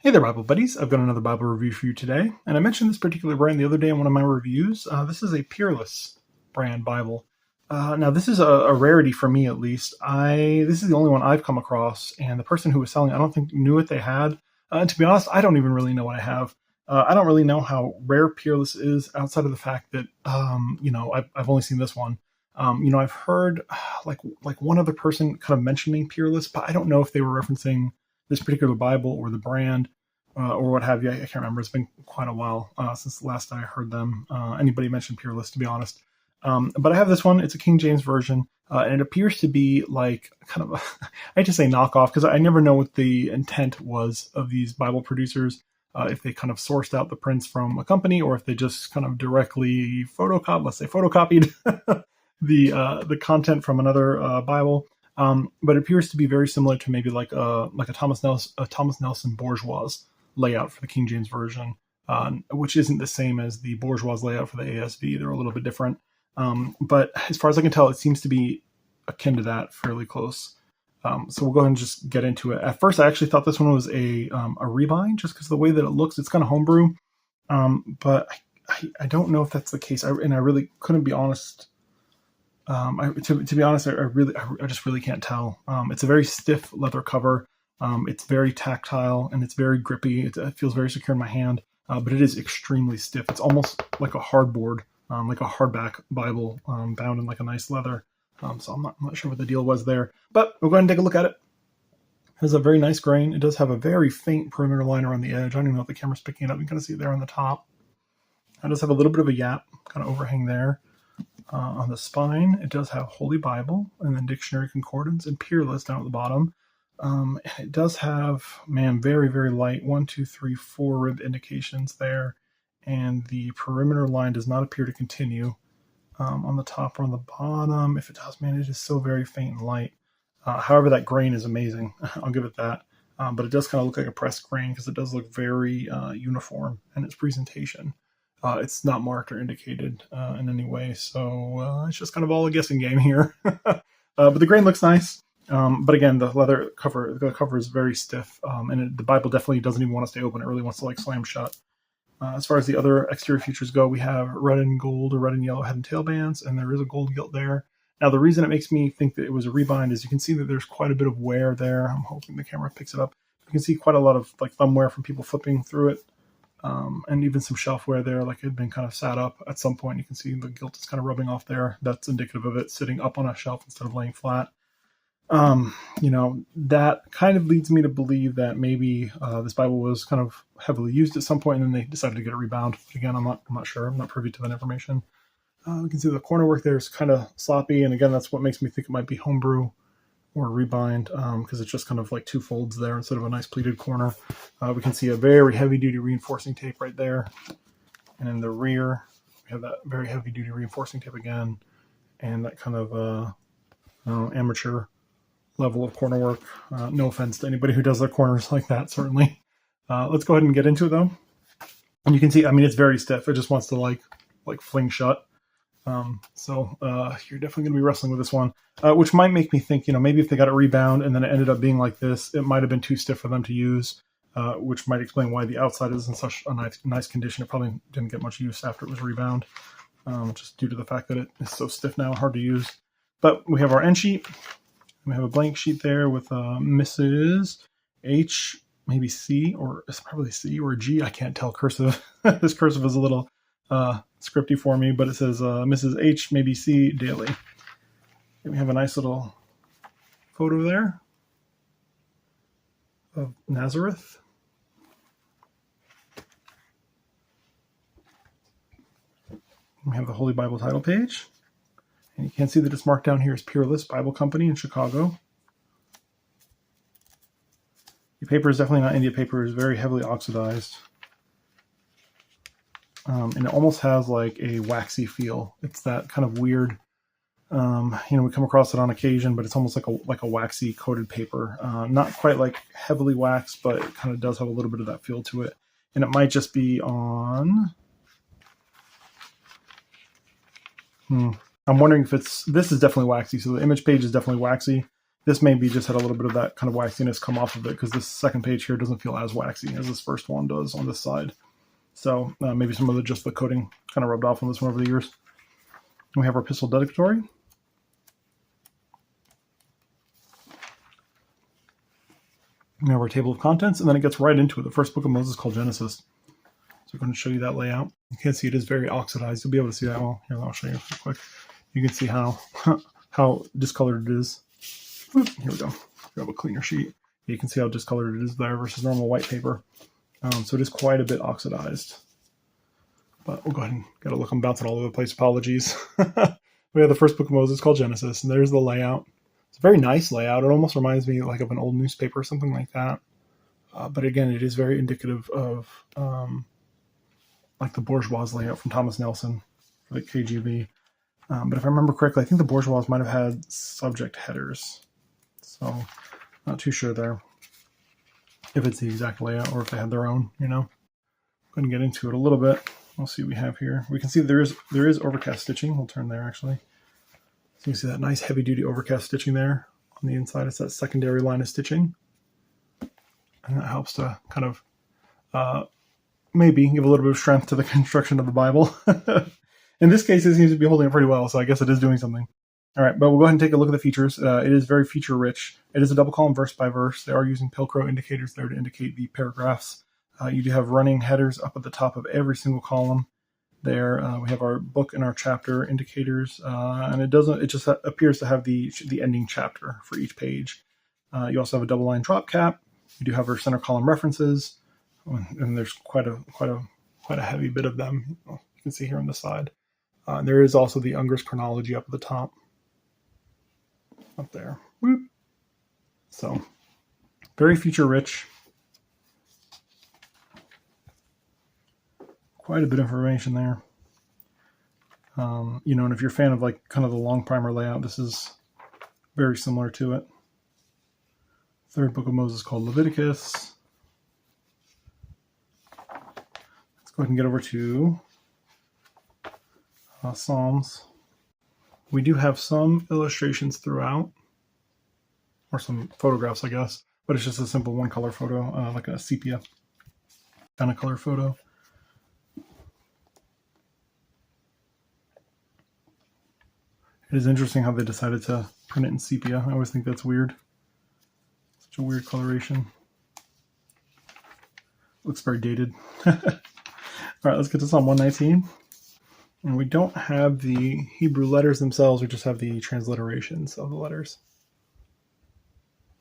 Hey there, Bible buddies. I've got another Bible review for you today. And I mentioned this particular brand the other day in one of my reviews. This is a Peerless brand Bible. Now, this is a rarity for me, at least. This is the only one I've come across, and the person who was selling it, I don't think knew what they had. And to be honest, I don't even really know what I have. I don't really know how rare Peerless is outside of the fact that, I've only seen this one. I've heard like one other person kind of mentioning Peerless, but I don't know if they were referencing this particular Bible or the brand or what have you. I can't remember. It's been quite a while since the last I heard them. Anybody mentioned Peerless, to be honest. But I have this one. It's a King James version, and it appears to be like kind of I hate to say knockoff because I never know what the intent was of these Bible producers. If they kind of sourced out the prints from a company, or if they just kind of directly photocopied the content from another Bible. But it appears to be very similar to maybe like a Thomas Nelson bourgeois layout for the King James version, which isn't the same as the bourgeois layout for the ASV. They're a little bit different. But as far as I can tell, it seems to be akin to that, fairly close. So we'll go ahead and just get into it. At first, I actually thought this one was a rebind, just because of the way that it looks. It's kind of homebrew, but I don't know if that's the case. I really couldn't be honest. To be honest, I just really can't tell. It's a very stiff leather cover. It's very tactile and it's very grippy. It feels very secure in my hand, but it is extremely stiff. It's almost like a hardboard, like a hardback Bible, bound in like a nice leather. So I'm not sure what the deal was there, but we'll go ahead and take a look at it. It has a very nice grain. It does have a very faint perimeter line around the edge. I don't even know if the camera's picking it up. You can kind of see it there on the top. It does have a little bit of a Yapp kind of overhang there. On the spine, it does have Holy Bible and then Dictionary Concordance and Peerless down at the bottom. It does have, very, very light 1, 2, 3, 4 rib indications there. And the perimeter line does not appear to continue on the top or on the bottom. If it does, it is so very faint and light. However, that grain is amazing. I'll give it that. But it does kind of look like a pressed grain because it does look very uniform in its presentation. It's not marked or indicated in any way, so it's just kind of all a guessing game here. But the grain looks nice. But again, the leather cover is very stiff, and the Bible definitely doesn't even want to stay open. It really wants to like slam shut. As far as the other exterior features go, we have red and gold or red and yellow head and tail bands, and there is a gold gilt there. Now, the reason it makes me think that it was a rebind is you can see that there's quite a bit of wear there. I'm hoping the camera picks it up. You can see quite a lot of like thumb wear from people flipping through it. And even some shelf wear there, like it had been kind of sat up at some point. You can see the gilt is kind of rubbing off there. That's indicative of it sitting up on a shelf instead of laying flat. That kind of leads me to believe that maybe this Bible was kind of heavily used at some point, and then they decided to get a rebound. But again, I'm not sure. I'm not privy to that information. We can see the corner work there is kind of sloppy, and again, that's what makes me think it might be homebrew or rebind, because it's just kind of like two folds there instead of a nice pleated corner. We can see a very heavy-duty reinforcing tape right there. And in the rear, we have that very heavy-duty reinforcing tape again, and that kind of amateur level of corner work. No offense to anybody who does their corners like that, certainly. Let's go ahead and get into it, though. And you can see, it's very stiff. It just wants to like fling shut. So you're definitely going to be wrestling with this one, which might make me think, maybe if they got a rebound and then it ended up being like this, it might have been too stiff for them to use, which might explain why the outside is in such a nice condition. It probably didn't get much use after it was rebound, just due to the fact that it is so stiff now, hard to use. But we have our end sheet. We have a blank sheet there with Mrs. H, maybe C, or it's probably C or G. I can't tell cursive. This cursive is a little scripty for me, but it says Mrs. H, maybe C, daily. And we have a nice little photo there of Nazareth. We have the Holy Bible title page. And you can see that it's marked down here as Peerless Bible Company in Chicago. The paper is definitely not India paper. It's very heavily oxidized. And it almost has like a waxy feel. It's that kind of weird, we come across it on occasion, but it's almost like a waxy coated paper. Not quite like heavily waxed, but it kind of does have a little bit of that feel to it. And it might just be on... I'm wondering if this is definitely waxy. So the image page is definitely waxy. This maybe just had a little bit of that kind of waxiness come off of it, because this second page here doesn't feel as waxy as this first one does on this side. So maybe some of the coating kind of rubbed off on this one over the years. And we have our epistle dedicatory. We have our table of contents, and then it gets right into it. The first book of Moses, called Genesis. So I'm going to show you that layout. You can see it is very oxidized. You'll be able to see that. Well, here, I'll show you real quick. You can see how discolored it is. Here we go. We have a cleaner sheet. You can see how discolored it is there versus normal white paper. So it is quite a bit oxidized. But we'll go ahead and get a look. I'm bouncing all over the place. Apologies. We have the first book of Moses, called Genesis, and there's the layout. It's a very nice layout. It almost reminds me like of an old newspaper or something like that. But again, it is very indicative of like the bourgeois layout from Thomas Nelson for the KJV. But if I remember correctly, I think the bourgeois might have had subject headers. So not too sure there if it's the exact layout or if they had their own, you know. Go ahead and get into it a little bit. We'll see what we have here. We can see there is overcast stitching. We'll turn there actually. So you can see that nice heavy duty overcast stitching there on the inside. It's that secondary line of stitching. And that helps to kind of maybe give a little bit of strength to the construction of the Bible. In this case, it seems to be holding it pretty well, so I guess it is doing something. All right, but we'll go ahead and take a look at the features. It is very feature-rich. It is a double column verse by verse. They are using Pilcrow indicators there to indicate the paragraphs. You do have running headers up at the top of every single column. There we have our book and our chapter indicators, and it just appears to have the ending chapter for each page. You also have a double line drop cap. You do have our center column references, and there's quite a heavy bit of them. You can see here on the side. There is also the Unger's chronology up at the top, up there. Whoop. So very feature rich. Quite a bit of information there. You know, and if you're a fan of like kind of the long primer layout, this is very similar to it. Third book of Moses, called Leviticus. Let's go ahead and get over to Psalms. We do have some illustrations throughout, or some photographs, I guess, but it's just a simple one color photo, like a sepia kind of color photo. It is interesting how they decided to print it in sepia. I always think that's weird. Such a weird coloration. Looks very dated. All right, let's get to Psalm 119. And we don't have the Hebrew letters themselves, we just have the transliterations of the letters.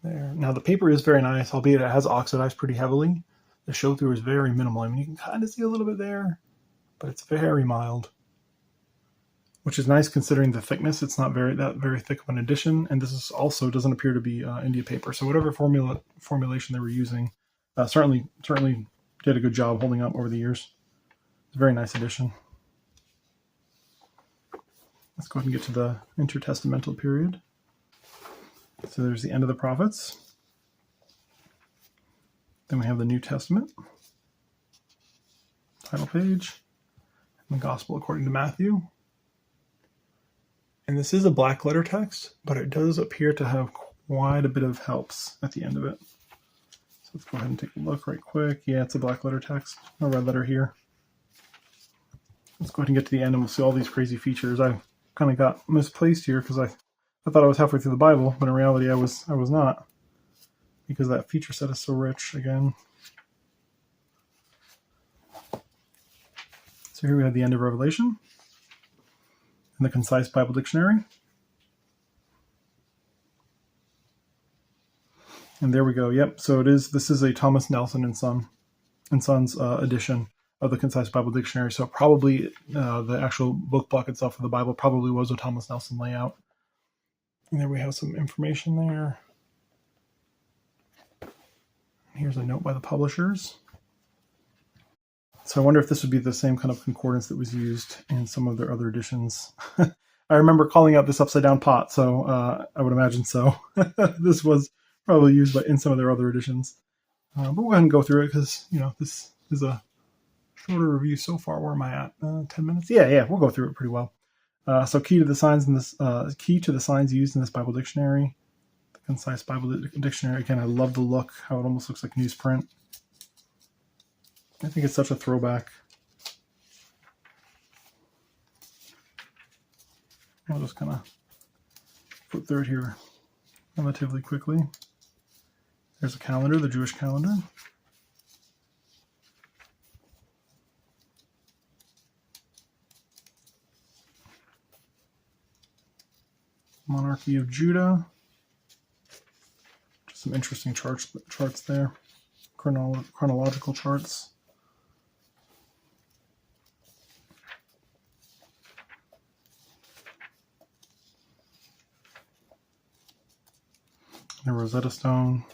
There. Now the paper is very nice, albeit it has oxidized pretty heavily. The show through is very minimal. I mean, you can kind of see a little bit there, but it's very mild. Which is nice considering the thickness. It's not very thick of an edition, and this also doesn't appear to be India paper. So whatever formulation they were using, certainly did a good job holding up over the years. It's a very nice edition. Let's go ahead and get to the intertestamental period. So there's the end of the prophets. Then we have the New Testament, title page, and the Gospel according to Matthew. And this is a black letter text, but it does appear to have quite a bit of helps at the end of it. So let's go ahead and take a look right quick. Yeah, it's a black letter text, no red letter here. Let's go ahead and get to the end and we'll see all these crazy features. I kind of got misplaced here because I thought I was halfway through the Bible, but in reality I was not, because that feature set is so rich again. So here we have the end of Revelation. And the Concise Bible Dictionary. And there we go. Yep. So this is a Thomas Nelson and Sons edition of the Concise Bible Dictionary. So probably the actual book block itself of the Bible probably was a Thomas Nelson layout. And there we have some information there. Here's a note by the publishers. So I wonder if this would be the same kind of concordance that was used in some of their other editions. I remember calling out this upside down pot, so I would imagine so. This was probably used in some of their other editions. But we'll go ahead and go through it because, you know, this is a shorter review so far. Where am I at? 10 minutes? Yeah, we'll go through it pretty well. So key to the signs used in this Bible dictionary, the Concise Bible Dictionary. Again, I love the look, how it almost looks like newsprint. I think it's such a throwback. I'll just kind of flip through it here relatively quickly. There's a calendar, the Jewish calendar. Monarchy of Judah. Just some interesting charts there. Chronological charts. The Rosetta Stone.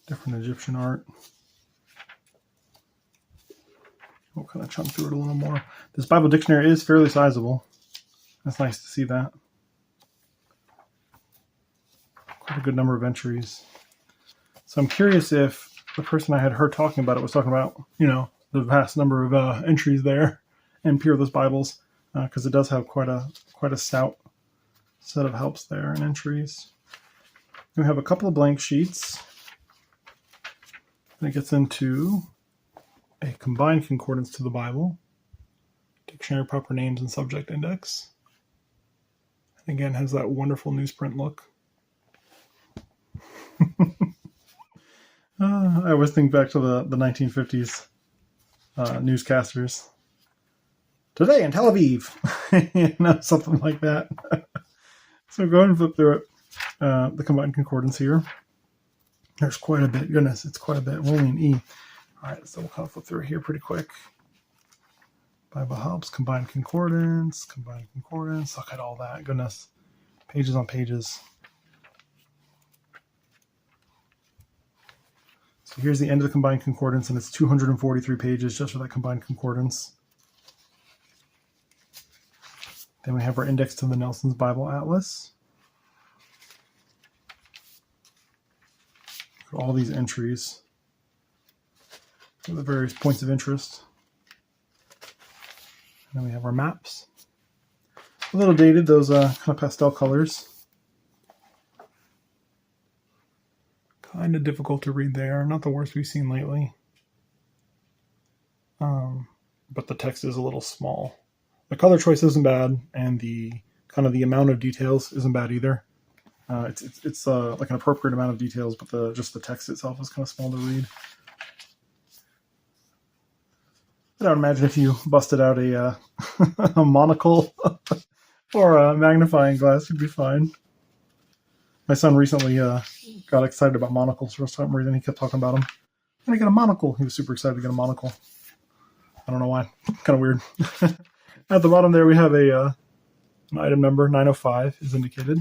Different Egyptian art. We'll kind of chunk through it a little more. This Bible dictionary is fairly sizable. That's nice to see that. Quite a good number of entries. So I'm curious if the person I had heard talking about it was talking about, you know, the vast number of entries there in Peerless Bibles, because it does have quite a stout set of helps there and entries. We have a couple of blank sheets. Then it gets into a combined concordance to the Bible, dictionary, proper names, and subject index. And again, has that wonderful newsprint look. I always think back to the 1950s newscasters. Today in Tel Aviv, you know, something like that. So go ahead and flip through it. The combined concordance here. There's quite a bit. Goodness, it's quite a bit. We're only in E. All right, so we'll kind of flip through it here pretty quick. Bible helps, combined concordance. Look at all that. Goodness, pages on pages. So here's the end of the combined concordance, and it's 243 pages just for that combined concordance. Then we have our index to the Nelson's Bible Atlas. All these entries for the various points of interest. And then we have our maps. A little dated, those kind of pastel colors. Kind of difficult to read there. Not the worst we've seen lately. But the text is a little small. The color choice isn't bad, and the kind of the amount of details isn't bad either. It's like an appropriate amount of details, but just the text itself is kind of small to read. I would imagine if you busted out a monocle or a magnifying glass, you'd be fine. My son recently got excited about monocles for some reason. He kept talking about them. I'm going to get a monocle. He was super excited to get a monocle. I don't know why. Kind of weird. At the bottom there, we have an item number, 905 is indicated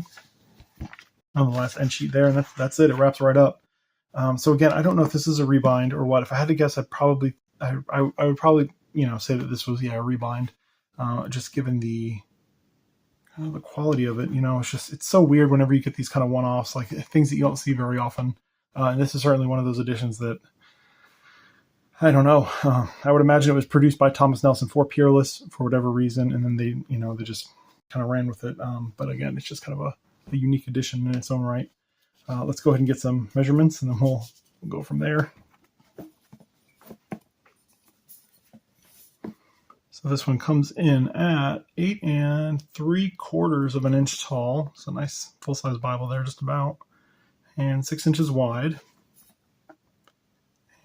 on the last end sheet there, and that's it. It wraps right up. So again, I don't know if this is a rebind or what. If I had to guess, I would probably, you know, say that this was, a rebind, just given the kind of the quality of it. You know, it's so weird whenever you get these kind of one-offs, like things that you don't see very often. And this is certainly one of those editions that, I don't know. I would imagine it was produced by Thomas Nelson for Peerless for whatever reason, and then they just kind of ran with it. But again, it's just kind of a unique edition in its own right. Let's go ahead and get some measurements, and then we'll go from there. So this one comes in at 8 3/4 inch tall. It's a nice full-size Bible there, just about, and 6 inches wide.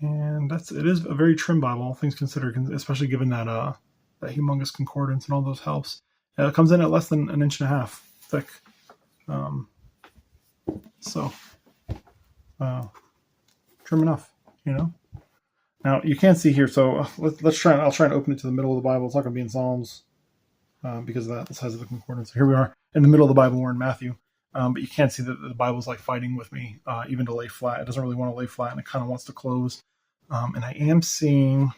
And it is a very trim Bible, all things considered, especially given that that humongous concordance and all those helps. It comes in at less than 1.5 inches thick. So trim enough, you know. Now you can't see here, so let's try. I'll try and open it to the middle of the Bible. It's not going to be in Psalms because of the size of the concordance. So here we are in the middle of the Bible. We're in Matthew, but you can't see that the Bible's like fighting with me, even to lay flat. It doesn't really want to lay flat, and it kind of wants to close. And I am seeing,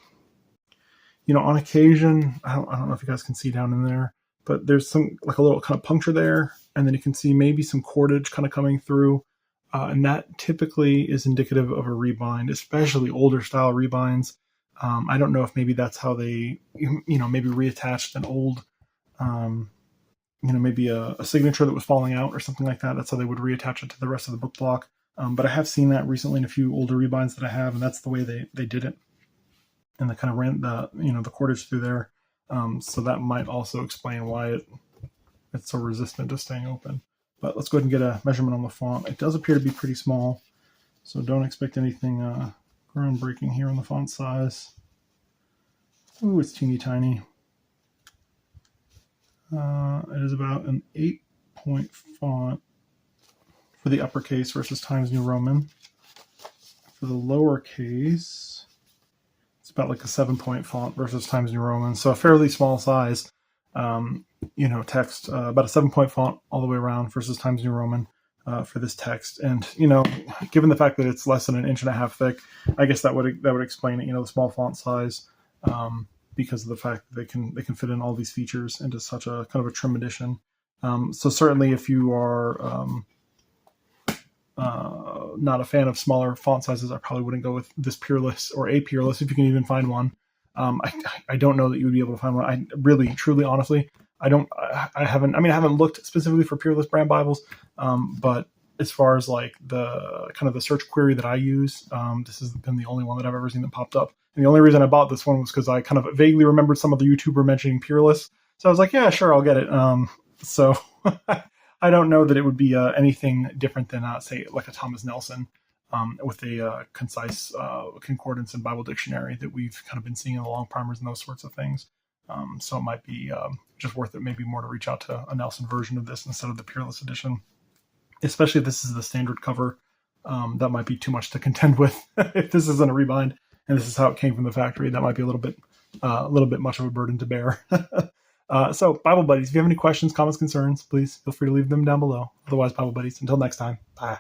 on occasion, I don't know if you guys can see down in there, but there's some like a little kind of puncture there, and then you can see maybe some cordage kind of coming through. And that typically is indicative of a rebind, especially older style rebinds. I don't know if maybe that's how they, maybe reattached an old maybe a signature that was falling out or something like that. That's how they would reattach it to the rest of the book block. But I have seen that recently in a few older rebinds that I have, and that's the way they did it. And they kind of ran the cordage through there. So that might also explain why it's so resistant to staying open. But let's go ahead and get a measurement on the font. It does appear to be pretty small, so don't expect anything groundbreaking here on the font size. Ooh, it's teeny tiny. It is about an 8-point font for the uppercase versus Times New Roman. For the lowercase, it's about like a 7-point font versus Times New Roman. So a fairly small size, text, about a 7-point font all the way around versus Times New Roman for this text. And, given the fact that it's less than 1.5 inches thick, I guess that would explain it, the small font size, because of the fact that they can fit in all these features into such a kind of a trim edition. So certainly if you are not a fan of smaller font sizes, I probably wouldn't go with this Peerless or a Peerless if you can even find one. I don't know that you would be able to find one. I really, truly, honestly, I haven't looked specifically for Peerless brand Bibles, but as far as like the kind of the search query that I use, this has been the only one that I've ever seen that popped up. And the only reason I bought this one was because I kind of vaguely remembered some of the YouTuber mentioning Peerless. So I was like, yeah, sure, I'll get it. So I don't know that it would be anything different than, say, like a Thomas Nelson with a concise concordance and Bible dictionary that we've kind of been seeing in the long primers and those sorts of things. So it might be just worth it maybe more to reach out to a Nelson version of this instead of the Peerless edition. Especially if this is the standard cover. That might be too much to contend with. If this isn't a rebind and this is how it came from the factory, that might be a little bit much of a burden to bear. So Bible Buddies, if you have any questions, comments, concerns, please feel free to leave them down below. Otherwise, Bible Buddies, until next time, bye.